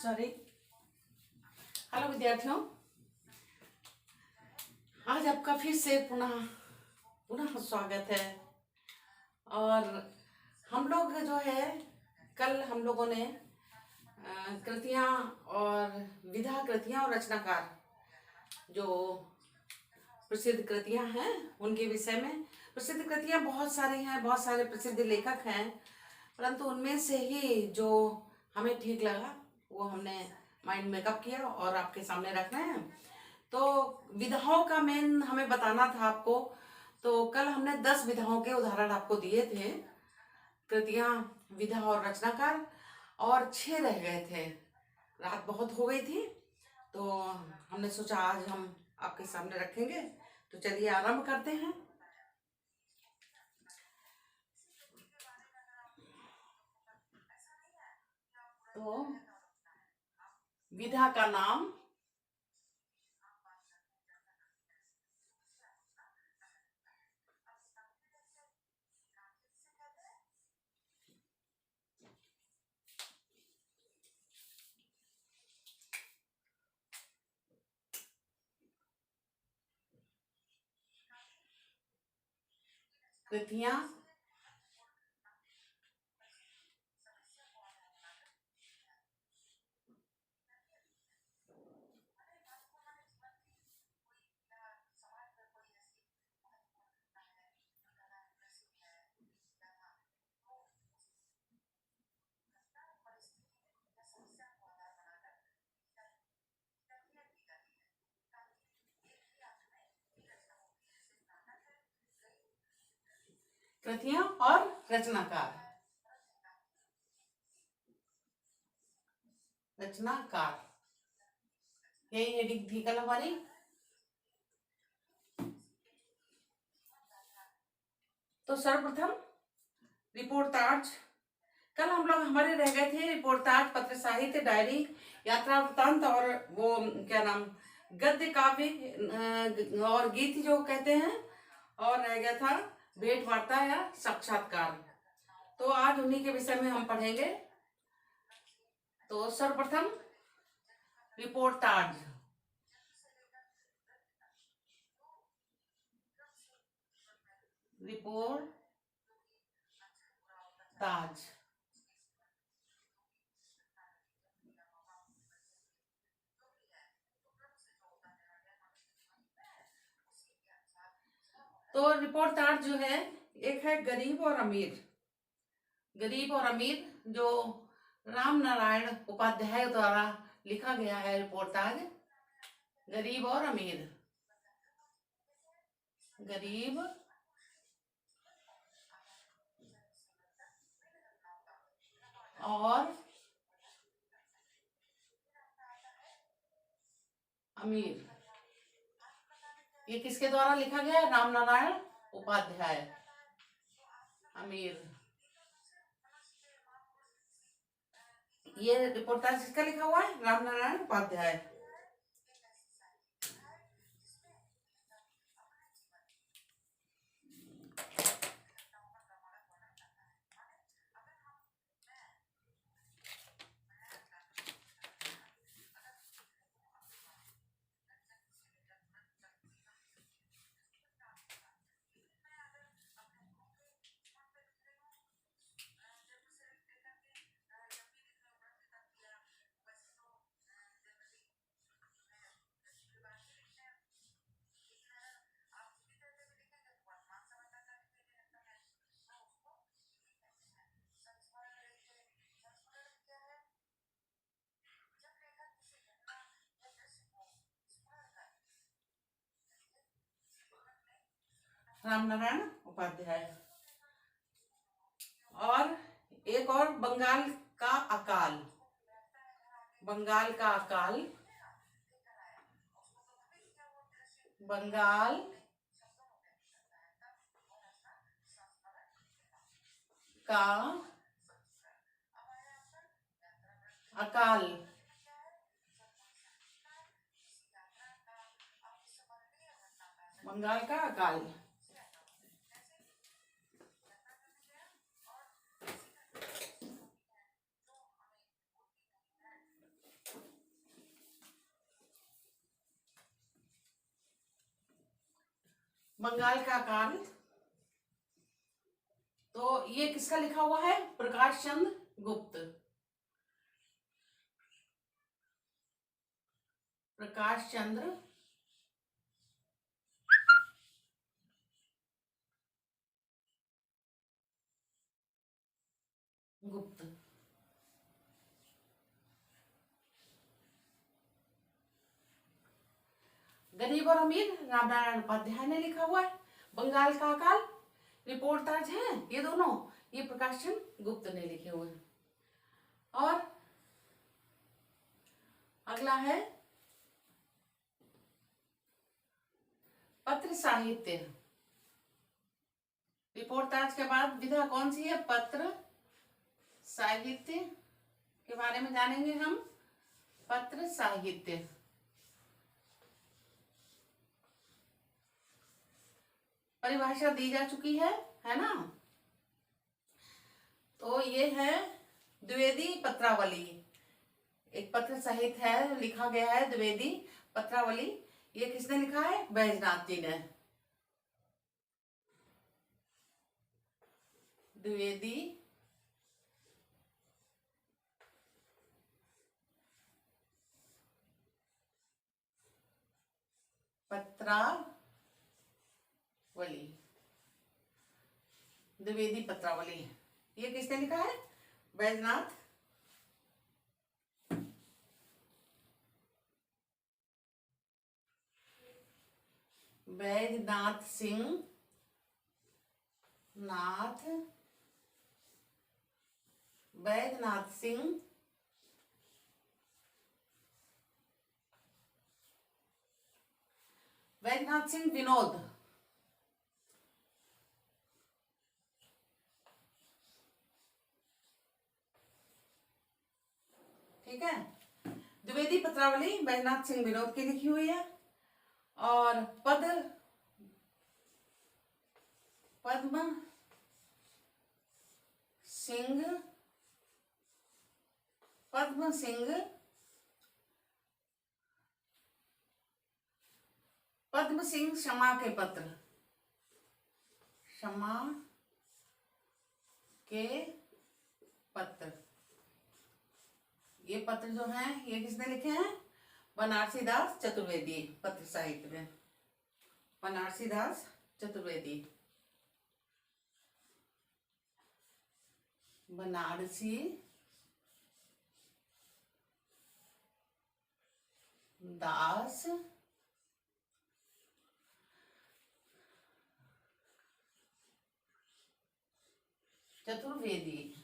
Sorry. Hello विद्यार्थियों, आज आपका फिर से पुनः पुनः स्वागत है। और हम लोग जो है, कल हम लोगों ने कृतियाँ और विधा कृतियाँ और रचनाकार जो प्रसिद्ध कृतियाँ हैं उनके विषय में। प्रसिद्ध कृतियाँ बहुत सारी हैं, बहुत सारे प्रसिद्ध लेखक हैं, परंतु उनमें से ही जो हमें ठीक लगा वो हमने माइंड मेकअप किया और आपके सामने रख रहे हैं। तो विधाओं का मेन हमें बताना था आपको। तो कल हमने 10 विधाओं के उदाहरण आपको दिए थे, कृतियाँ, विधा और रचनाकार, और 6 रह गए थे। रात बहुत हो गई थी तो हमने सोचा आज हम आपके सामने रखेंगे। तो चलिए आरंभ करते हैं। तो विधा का नाम कृतियाँ कृतियाँ और रचनाकार। रचनाकार यही हेडिंग थी कल हमारी। तो सर्वप्रथम रिपोर्टाज। कल हम लोग हमारे रह गए थे रिपोर्टाज, पत्र साहित्य, डायरी, यात्रा वृत्तांत और वो क्या नाम, गद्य काव्य और गीत जो कहते हैं, और रह गया था भेंट वार्ता या साक्षात्कार। तो आज उन्हीं के विषय में हम पढ़ेंगे। तो सर्वप्रथम रिपोर्टाज। रिपोर्टाज तो रिपोर्टाज जो है, एक है गरीब और अमीर। गरीब और अमीर जो राम नारायण उपाध्याय द्वारा लिखा गया है रिपोर्टाज। गरीब और अमीर। गरीब और अमीर, ये किसके द्वारा लिखा गया है? राम नारायण उपाध्याय। अमीर, ये रिपोर्टाज किसका लिखा हुआ है? राम नारायण उपाध्याय। राम नारायण उपाध्याय। और एक और, बंगाल का अकाल। बंगाल का अकाल। बंगाल का अकाल। बंगाल का अकाल। बंगाल का काल। तो ये किसका लिखा हुआ है? प्रकाश चंद्र गुप्त। प्रकाश चंद्र गुप्त। गरीब और अमीर रामनारायण उपाध्याय ने लिखा हुआ है। बंगाल का अकाल रिपोर्ट दर्ज है, ये दोनों, ये प्रकाश चंद्र गुप्त ने लिखे हुए हैं। और अगला है पत्र साहित्य। रिपोर्ट दर्ज के बाद विधा कौन सी है? पत्र साहित्य के बारे में जानेंगे हम। पत्र साहित्य, परिभाषा दी जा चुकी है ना। तो ये है द्विवेदी पत्रावली। एक पत्र साहित्य है, लिखा गया है द्विवेदी पत्रावली। ये किसने लिखा है? बैजनाथ जी ने। द्विवेदी पत्रावली, द्विवेदी पत्रावली, ये किसने लिखा है? बैजनाथ बैजनाथ सिंह नाथ बैजनाथ सिंह बैजनाथ सिंह विनोद। ठीक है, द्विवेदी पत्रावली बैजनाथ सिंह विनोद की लिखी हुई है। और पद्म सिंह क्षमा के पत्र, क्षमा के पत्र, ये पत्र जो हैं ये किसने लिखे हैं? बनारसी दास चतुर्वेदी। पत्र साहित्य में बनारसी दास चतुर्वेदी। बनारसी दास चतुर्वेदी।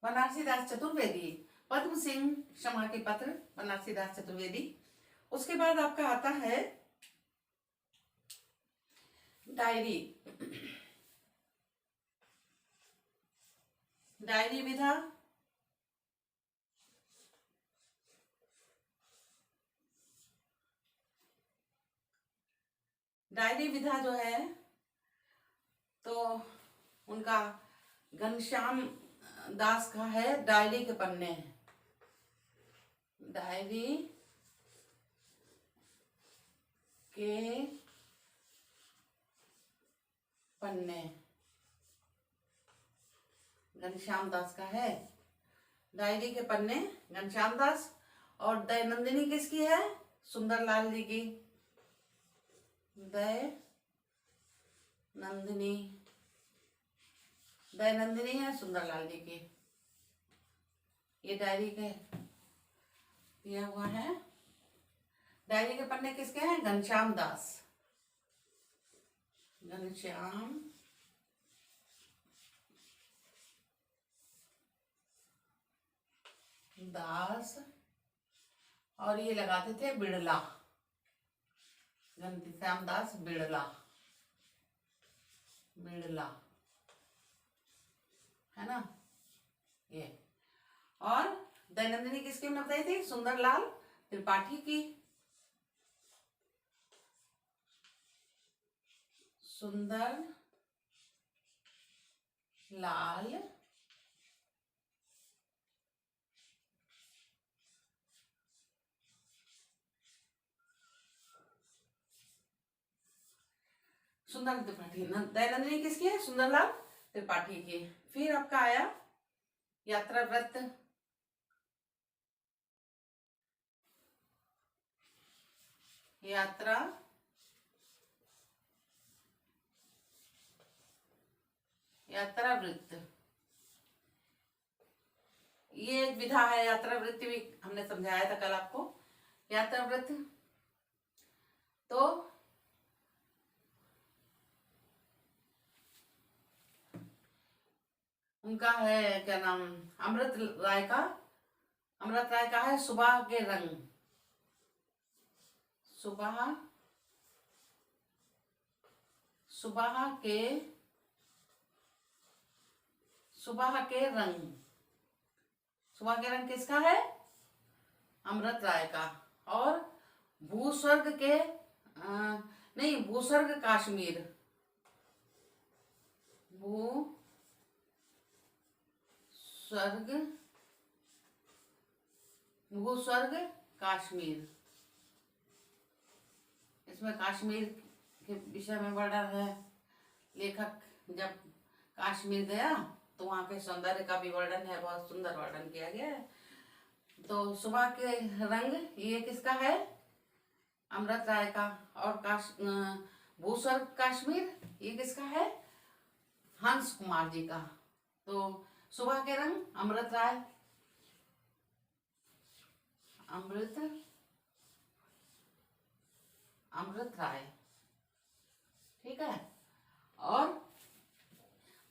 बनारसी दास चतुर्वेदी, पद्म सिंह क्षमा के पत्र, बनारसी दास चतुर्वेदी। उसके बाद आपका आता है डायरी। डायरी विधा, डायरी विधा जो है तो उनका घनश्याम दास का है डायरी के पन्ने। डायरी के पन्ने घनश्याम दास का है। डायरी के पन्ने घनश्याम दास। और दैनंदिनी किसकी है? सुंदरलाल जी की। दैनंदिनी है सुंदरलाल जी की। ये डायरी के दिया हुआ है। डायरी के पन्ने किसके हैं? घनश्याम दास और ये लगाते थे बिड़ला, घनश्याम दास बिड़ला है ना ये। और दैनंदिनी किसकी बताई थी? सुंदरलाल त्रिपाठी की। सुंदरलाल सुंदर त्रिपाठी। दैनंदिनी किसकी है? सुंदरलाल त्रिपाठी की। फिर आपका आया यात्रा व्रत। यात्रा यात्रा वृत्त, ये एक विधा है। यात्रा वृत्ति भी हमने समझाया था कल आपको। यात्रा वृत्त तो उनका है क्या नाम, अमृत राय का। अमृत राय का है सुबह के रंग। सुबह सुबह के सुबह के रंग। सुबह के रंग किसका है? अमृत राय का। और भूस्वर्ग के नहीं, भूस्वर्ग काश्मीर। भूस्वर्ग काश्मीर। इसमें कश्मीर के विषय में वर्णन है। लेखक जब कश्मीर गया तो वहाँ के सौंदर्य का भी वर्णन है, बहुत सुंदर वर्णन किया गया है। तो सुबह के रंग ये किसका है? अमृत राय का। और भूस्वर्ग काश्मीर ये किसका है? हंस कुमार जी का। तो सुबह के रंग अमृत राय, अमृत राय, ठीक है। और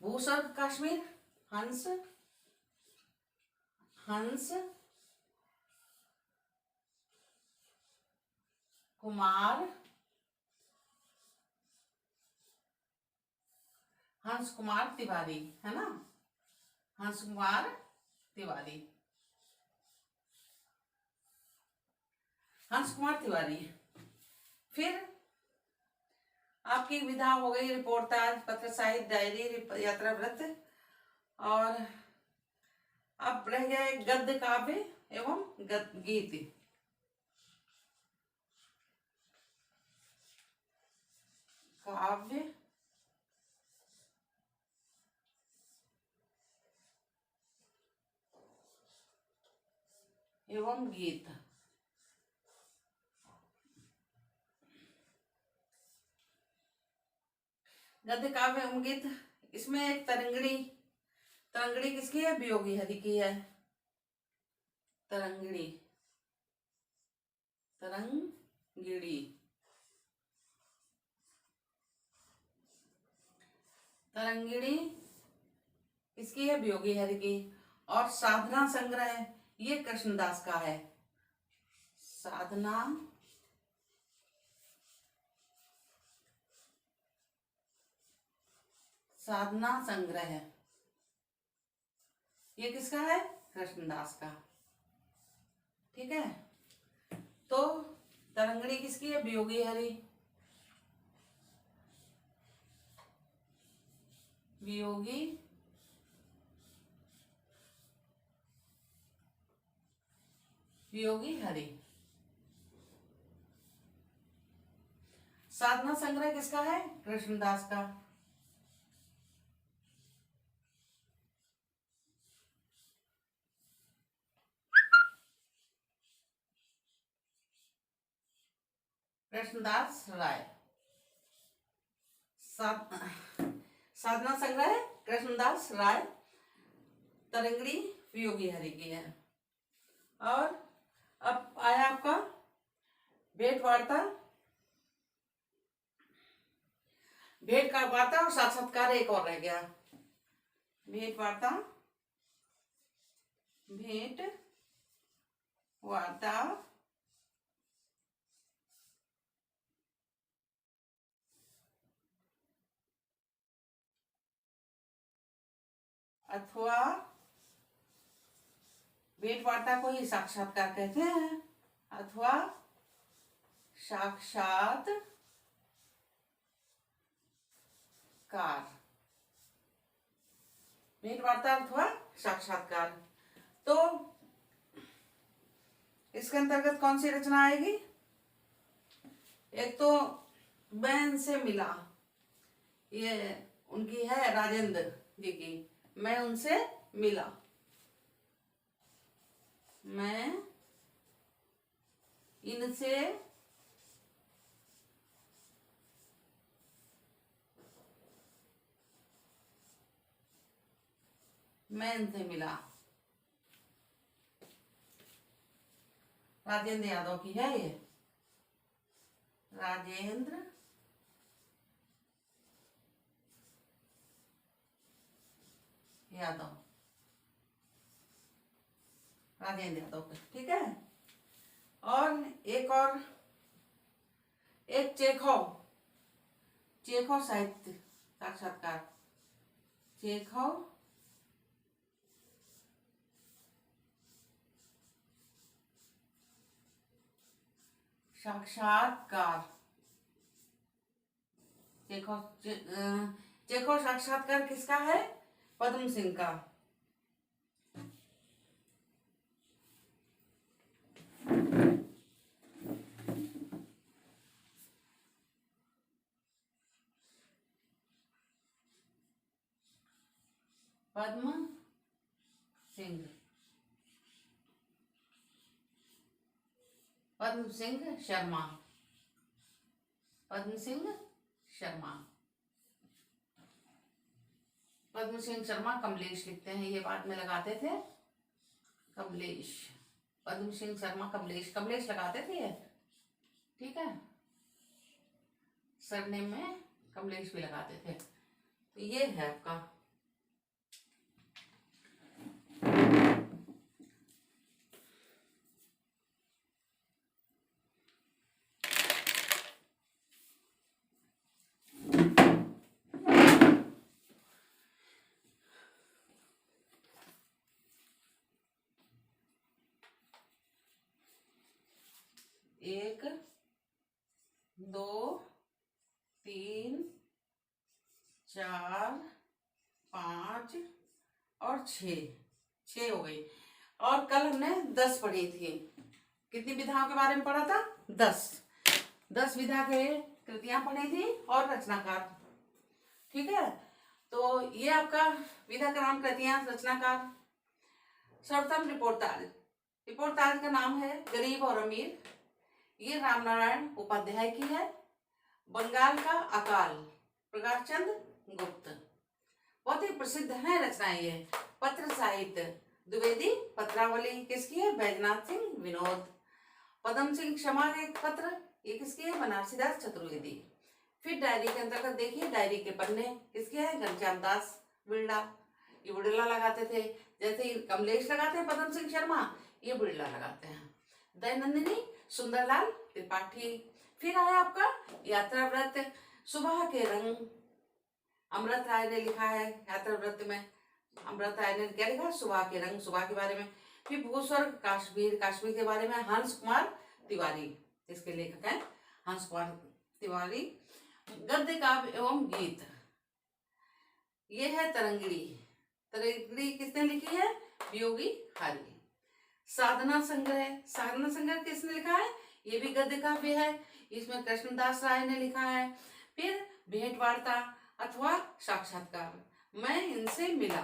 भूस्वर्ग काश्मीर हंस कुमार तिवारी, है ना? हंस कुमार तिवारी, हंस कुमार तिवारी। फिर आपकी विधा हो गई रिपोर्टाज, पत्र साहित्य, डायरी, यात्रा व्रत। और अब रह गया एक गद्य काव्य एवं गीत। काव्य एवं गीत। गद्य काव्य एवं गीत, इसमें एक तरंगिणी। तरंगिणी किसकी है? वियोगी हरि की है। तरंगिणी तरंगिणी इसकी है वियोगी हरि की। और साधना संग्रह ये कृष्णदास का है। साधना संग्रह ये किसका है? कृष्णदास का, ठीक है। तो तरंगिणी किसकी है? वियोगी हरि। वियोगी हरि। साधना संग्रह किसका है? कृष्णदास का। कृष्णदास राय। साधना संग्रह कृष्णदास राय, तरंगिणी वियोगी हरि की है। और अब आया आपका भेंट वार्ता। भेंट का वार्ता और साक्षात्कार एक और रह गया। भेंट वार्ता अथवा भेंट वार्ता को ही साक्षात्कार कहते हैं, अथवा साक्षात्कार। भेंट वार्ता अथवा साक्षात्कार। तो इसके अंतर्गत कौन सी रचना आएगी? एक तो बैन से मिला, ये उनकी है राजेंद्र जी की। मैं उनसे मिला, मैं इनसे मिला। राजेंद्र यादव की है ये, राजेंद्र यादव, राजेंद्र यादव का, ठीक है। और एक चेखव, चेखव साहित्य साक्षात्कार, चेखव साक्षात्कार, चेखव साक्षात्कार किसका है? पद्म सिंह का। पद्म सिंह, पद्म सिंह शर्मा, पद्म सिंह शर्मा, पद्म सिंह शर्मा कमलेश लिखते हैं, ये बाद में लगाते थे कमलेश, पद्म सिंह शर्मा कमलेश, कमलेश लगाते थे ये, ठीक है। सरनेम में कमलेश भी लगाते थे। तो ये है आपका एक, दो, तीन, चार, पाँच और छः हो गई। और कल हमने 10 पढ़ी थी। कितनी विधाओं के बारे में पढ़ा था? 10 विधा के कृतियां पढ़ी थी और रचनाकार, ठीक है। तो ये आपका विधा का नाम कृतियां, रचनाकार। सर्वप्रथम रिपोर्टाज का नाम है गरीब और अमीर, ये रामनारायण उपाध्याय की है। बंगाल का अकाल, प्रकाशचंद गुप्त। बहुत ही प्रसिद्ध है रचनाएं ये। पत्र साहित्य, द्विवेदी पत्रावली किसकी है? बैजनाथ सिंह विनोद। पद्म सिंह क्षमा के पत्र, ये किसकी है? बनारसीदास चतुर्वेदी। फिर डायरी के अंतर्गत देखिए, डायरी के पन्ने किसके हैं? घनश्याम दास बिरला, ये बिरला लगाते थे। जैसे कमलेश लगाते हैं पद्म सिंह शर्मा, ये बिरला लगाते हैं। दैनंदिनी सुंदरलाल त्रिपाठी। फिर आया आपका यात्रा व्रत, सुबह के रंग, अमृत राय ने लिखा है। यात्रा व्रत में अमृत राय ने क्या लिखा? सुबह के रंग, सुबह के बारे में। फिर भूस्वर्ग कश्मीर, कश्मीर के बारे में हंस कुमार तिवारी, इसके लेखक हैं हंस कुमार तिवारी। गद्य काव्य एवं गीत, ये है तरंगिणी। तरंगिणी किसने लिखी है? वियोगी हारी। साधना संग्रह, साधना संग्रह किसने लिखा है? ये भी गद्य काव्य है, इसमें कृष्णदास राय ने लिखा है। फिर भेंट वार्ता अथवा साक्षात्कार, मैं इनसे मिला,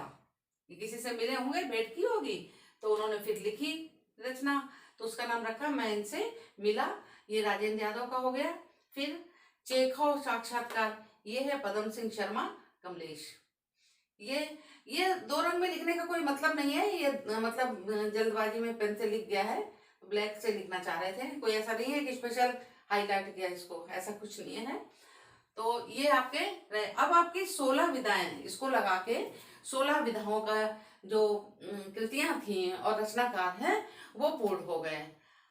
ये किसी से मिले होंगे, भेंट की होगी, तो उन्होंने फिर लिखी रचना, तो उसका नाम रखा मैं इनसे मिला, ये राजेंद्र यादव का हो गया। फिर चेखव साक्षात्कार, ये है पद्म सिंह शर्मा कमलेश। ये 2 रंग में लिखने का कोई मतलब नहीं है, ये मतलब जल्दबाजी में पेन से लिख गया है, ब्लैक से लिखना चाह रहे थे, कोई ऐसा नहीं है कि स्पेशल हाईलाइट किया इसको, ऐसा कुछ नहीं है। तो ये आपके रहे। अब आपकी 16 विधाएं, इसको लगा के 16 विधाओं का जो कृतियां थी और रचनाकार हैं वो पूर्ण हो गए।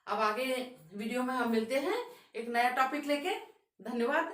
अब आगे वीडियो में हम मिलते हैं एक नया टॉपिक लेके। धन्यवाद।